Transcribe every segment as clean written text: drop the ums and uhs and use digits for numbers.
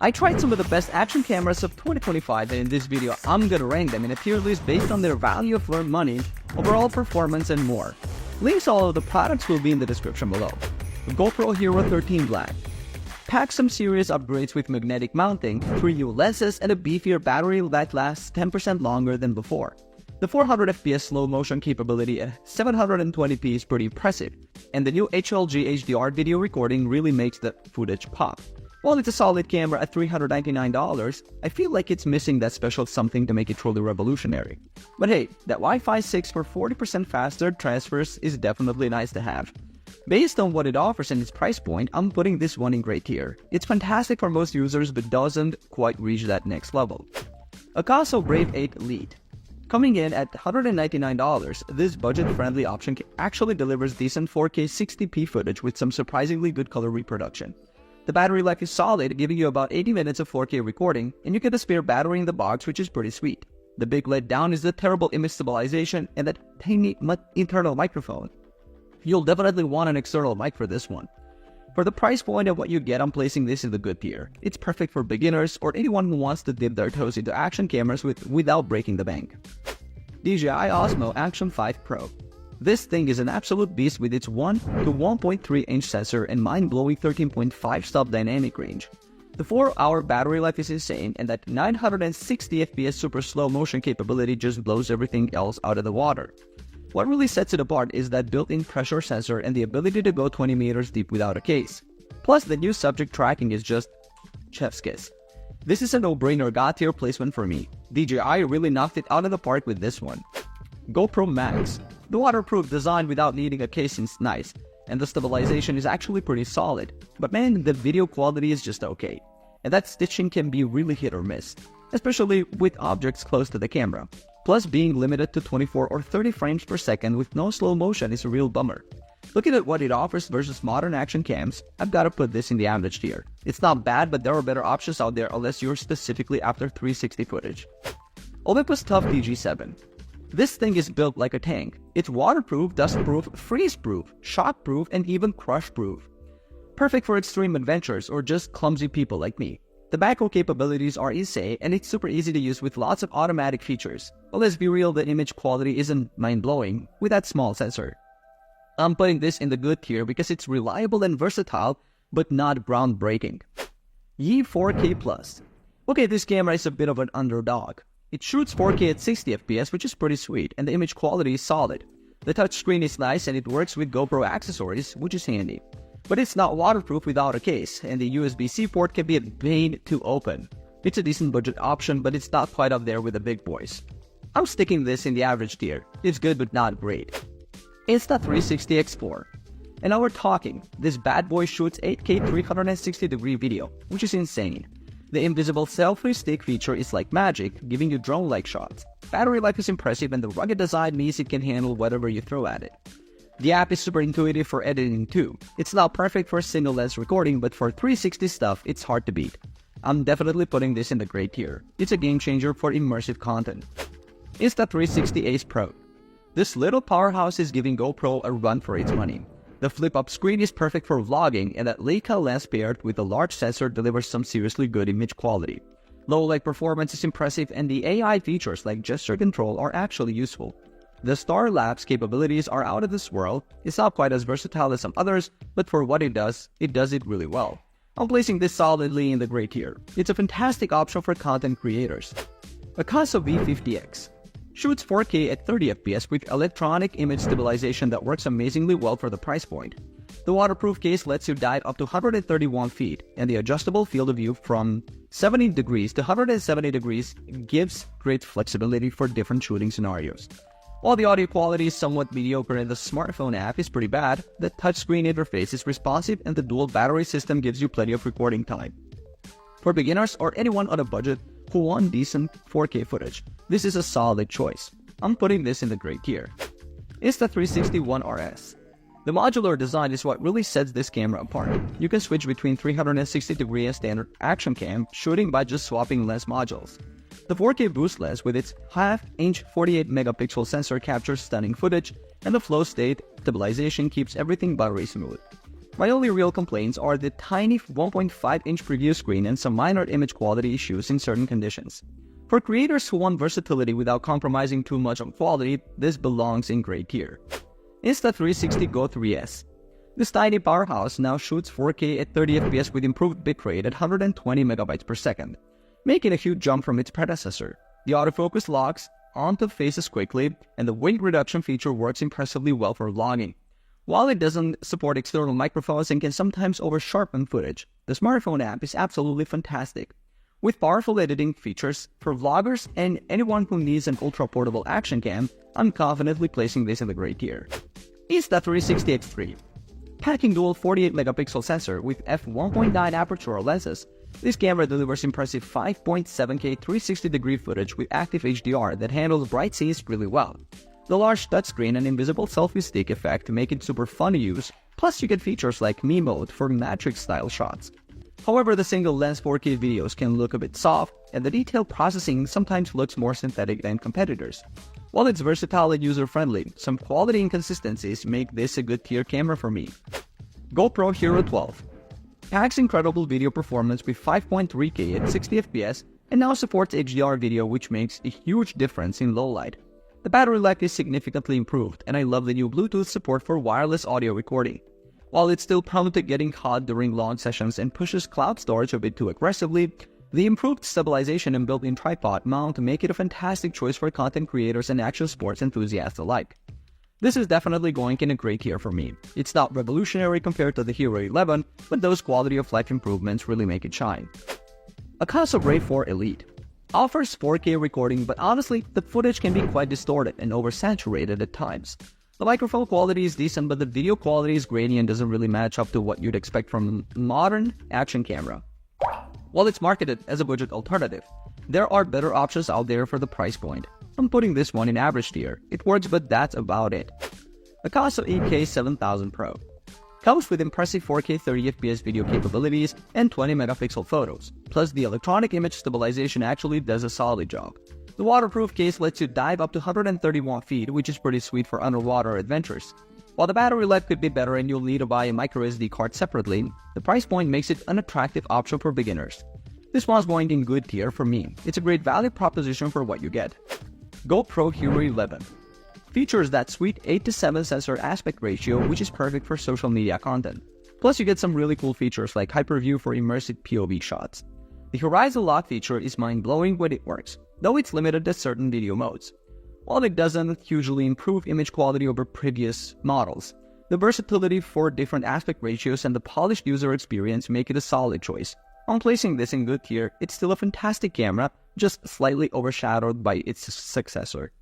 I tried some of the best action cameras of 2025, and in this video, I'm gonna rank them in a tier list based on their value for money, overall performance, and more. Links to all of the products will be in the description below. GoPro Hero 13 Black. Pack some serious upgrades with magnetic mounting, 3 new lenses, and a beefier battery that lasts 10% longer than before. The 400 FPS slow motion capability at 720p is pretty impressive, and the new HLG HDR video recording really makes the footage pop. While it's a solid camera at $399, I feel like it's missing that special something to make it truly revolutionary. But hey, that Wi-Fi 6 for 40% faster transfers is definitely nice to have. Based on what it offers and its price point, I'm putting this one in great tier. It's fantastic for most users but doesn't quite reach that next level. Akaso Brave 8 Elite. Coming in at $199, this budget-friendly option actually delivers decent 4K 60p footage with some surprisingly good color reproduction. The battery life is solid, giving you about 80 minutes of 4K recording, and you get a spare battery in the box, which is pretty sweet. The big letdown is the terrible image stabilization and that tiny internal microphone. You'll definitely want an external mic for this one. For the price point of what you get, I'm placing this in the good tier. It's perfect for beginners or anyone who wants to dip their toes into action cameras without breaking the bank. DJI Osmo Action 5 Pro. This thing is an absolute beast with its 1 to 1.3 inch sensor and mind-blowing 13.5 stop dynamic range. The 4-hour battery life is insane, and that 960 FPS super slow motion capability just blows everything else out of the water. What really sets it apart is that built-in pressure sensor and the ability to go 20 meters deep without a case. Plus, the new subject tracking is just chef's kiss. This is a no-brainer God tier placement for me. DJI really knocked it out of the park with this one. GoPro Max. The waterproof design without needing a case is nice, and the stabilization is actually pretty solid. But man, the video quality is just okay. And that stitching can be really hit or miss, especially with objects close to the camera. Plus, being limited to 24 or 30 frames per second with no slow motion is a real bummer. Looking at what it offers versus modern action cams, I've gotta put this in the average tier. It's not bad, but there are better options out there unless you're specifically after 360 footage. Olympus Tough DG7. This thing is built like a tank. It's waterproof, dustproof, freeze-proof, shock-proof, and even crush-proof. Perfect for extreme adventures or just clumsy people like me. The macro capabilities are insane, and it's super easy to use with lots of automatic features. But let's be real, the image quality isn't mind-blowing with that small sensor. I'm putting this in the good tier because it's reliable and versatile, but not groundbreaking. Yi 4K Plus. Okay, this camera is a bit of an underdog. It shoots 4K at 60 FPS, which is pretty sweet, and the image quality is solid. The touchscreen is nice and it works with GoPro accessories, which is handy. But it's not waterproof without a case, and the USB-C port can be a pain to open. It's a decent budget option, but it's not quite up there with the big boys. I'm sticking this in the average tier. It's good but not great. Insta360 X4. And now we're talking. This bad boy shoots 8K 360-degree video, which is insane. The invisible selfie stick feature is like magic, giving you drone-like shots. Battery life is impressive, and the rugged design means it can handle whatever you throw at it. The app is super intuitive for editing too. It's not perfect for single lens recording, but for 360 stuff, it's hard to beat. I'm definitely putting this in the great tier. It's a game changer for immersive content. Insta360 Ace Pro. This little powerhouse is giving GoPro a run for its money. The flip-up screen is perfect for vlogging, and that Leica lens paired with a large sensor delivers some seriously good image quality. Low-light performance is impressive, and the AI features like gesture control are actually useful. The Star-Lapse capabilities are out of this world. It's not quite as versatile as some others, but for what it does it really well. I'm placing this solidly in the great tier. It's a fantastic option for content creators. Akaso V50X. Shoots 4K at 30 FPS with electronic image stabilization that works amazingly well for the price point. The waterproof case lets you dive up to 131 feet, and the adjustable field of view from 70 degrees to 170 degrees gives great flexibility for different shooting scenarios. While the audio quality is somewhat mediocre and the smartphone app is pretty bad, the touchscreen interface is responsive and the dual battery system gives you plenty of recording time. For beginners or anyone on a budget who want decent 4K footage, this is a solid choice. I'm putting this in the great tier. Insta360 ONE RS. The modular design is what really sets this camera apart. You can switch between 360-degree and standard action cam shooting by just swapping lens modules. The 4K boost lens with its half-inch 48-megapixel sensor captures stunning footage, and the flow state stabilization keeps everything buttery smooth. My only real complaints are the tiny 1.5-inch preview screen and some minor image quality issues in certain conditions. For creators who want versatility without compromising too much on quality, this belongs in great tier. Insta360 Go 3S. This tiny powerhouse now shoots 4K at 30 FPS with improved bitrate at 120 megabytes per second, making a huge jump from its predecessor. The autofocus locks onto faces quickly, and the weight reduction feature works impressively well for vlogging. While it doesn't support external microphones and can sometimes over-sharpen footage, the smartphone app is absolutely fantastic. With powerful editing features for vloggers and anyone who needs an ultra-portable action cam, I'm confidently placing this in the great tier. Insta360 X3. Packing dual 48-megapixel sensor with f1.9 aperture lenses, this camera delivers impressive 5.7K 360-degree footage with active HDR that handles bright scenes really well. The large touchscreen and invisible selfie stick effect make it super fun to use, plus you get features like Me Mode for Matrix-style shots. However, the single-lens 4K videos can look a bit soft, and the detailed processing sometimes looks more synthetic than competitors. While it's versatile and user-friendly, some quality inconsistencies make this a good tier camera for me. GoPro Hero 12 packs incredible video performance with 5.3K at 60 FPS and now supports HDR video, which makes a huge difference in low light. The battery life is significantly improved, and I love the new Bluetooth support for wireless audio recording. While it's still prone to getting hot during long sessions and pushes cloud storage a bit too aggressively, the improved stabilization and built-in tripod mount make it a fantastic choice for content creators and action sports enthusiasts alike. This is definitely going in a great tier for me. It's not revolutionary compared to the Hero 11, but those quality of life improvements really make it shine. Akaso Ray 4 Elite offers 4K recording, but honestly, the footage can be quite distorted and oversaturated at times. The microphone quality is decent, but the video quality is grainy and doesn't really match up to what you'd expect from a modern action camera. While it's marketed as a budget alternative, there are better options out there for the price point. I'm putting this one in average tier. It works, but that's about it. Akaso EK7000 Pro comes with impressive 4K 30fps video capabilities and 20-megapixel photos. Plus, the electronic image stabilization actually does a solid job. The waterproof case lets you dive up to 131 feet, which is pretty sweet for underwater adventures. While the battery life could be better and you'll need to buy a microSD card separately, the price point makes it an attractive option for beginners. This one's going in good tier for me. It's a great value proposition for what you get. GoPro Hero 11 features that sweet 8:7 sensor aspect ratio, which is perfect for social media content. Plus, you get some really cool features like Hyperview for immersive POV shots. The horizon lock feature is mind-blowing when it works, though it's limited to certain video modes. While it doesn't hugely improve image quality over previous models, the versatility for different aspect ratios and the polished user experience make it a solid choice. On placing this in good tier, it's still a fantastic camera, just slightly overshadowed by its successor.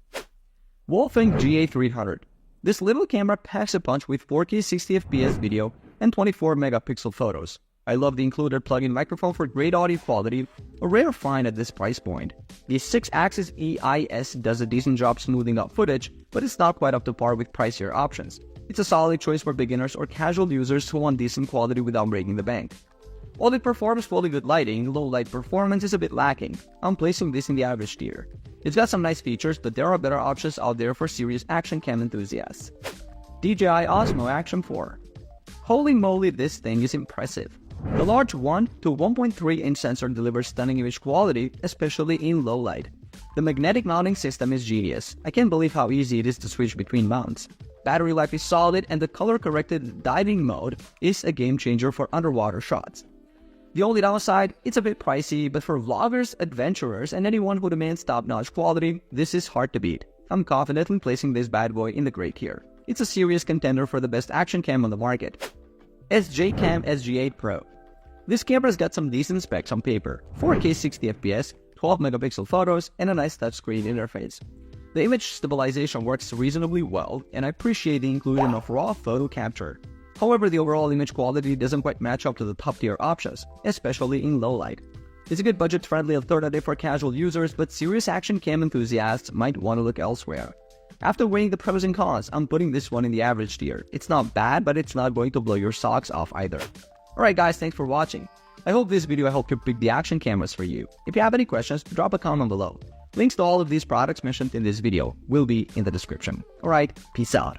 Wolfing GA300. This little camera packs a punch with 4K 60fps video and 24-megapixel photos. I love the included plug-in microphone for great audio quality, a rare find at this price point. The 6-axis EIS does a decent job smoothing out footage, but it's not quite up to par with pricier options. It's a solid choice for beginners or casual users who want decent quality without breaking the bank. While it performs fully good lighting, low light performance is a bit lacking. I'm placing this in the average tier. It's got some nice features, but there are better options out there for serious action cam enthusiasts. DJI Osmo Action 4. Holy moly, this thing is impressive. The large 1 to 1.3-inch sensor delivers stunning image quality, especially in low light. The magnetic mounting system is genius. I can't believe how easy it is to switch between mounts. Battery life is solid, and the color-corrected diving mode is a game changer for underwater shots. The only downside, it's a bit pricey, but for vloggers, adventurers, and anyone who demands top-notch quality, this is hard to beat. I'm confidently placing this bad boy in the great tier. It's a serious contender for the best action cam on the market. SJCam SG8 Pro. This camera's got some decent specs on paper: 4K 60fps, 12-megapixel photos, and a nice touchscreen interface. The image stabilization works reasonably well, and I appreciate the inclusion of raw photo capture. However, the overall image quality doesn't quite match up to the top-tier options, especially in low light. It's a good budget-friendly alternative for casual users, but serious action cam enthusiasts might want to look elsewhere. After weighing the pros and cons, I'm putting this one in the average tier. It's not bad, but it's not going to blow your socks off either. Alright guys, thanks for watching. I hope this video helped you pick the action cameras for you. If you have any questions, drop a comment below. Links to all of these products mentioned in this video will be in the description. Alright, peace out.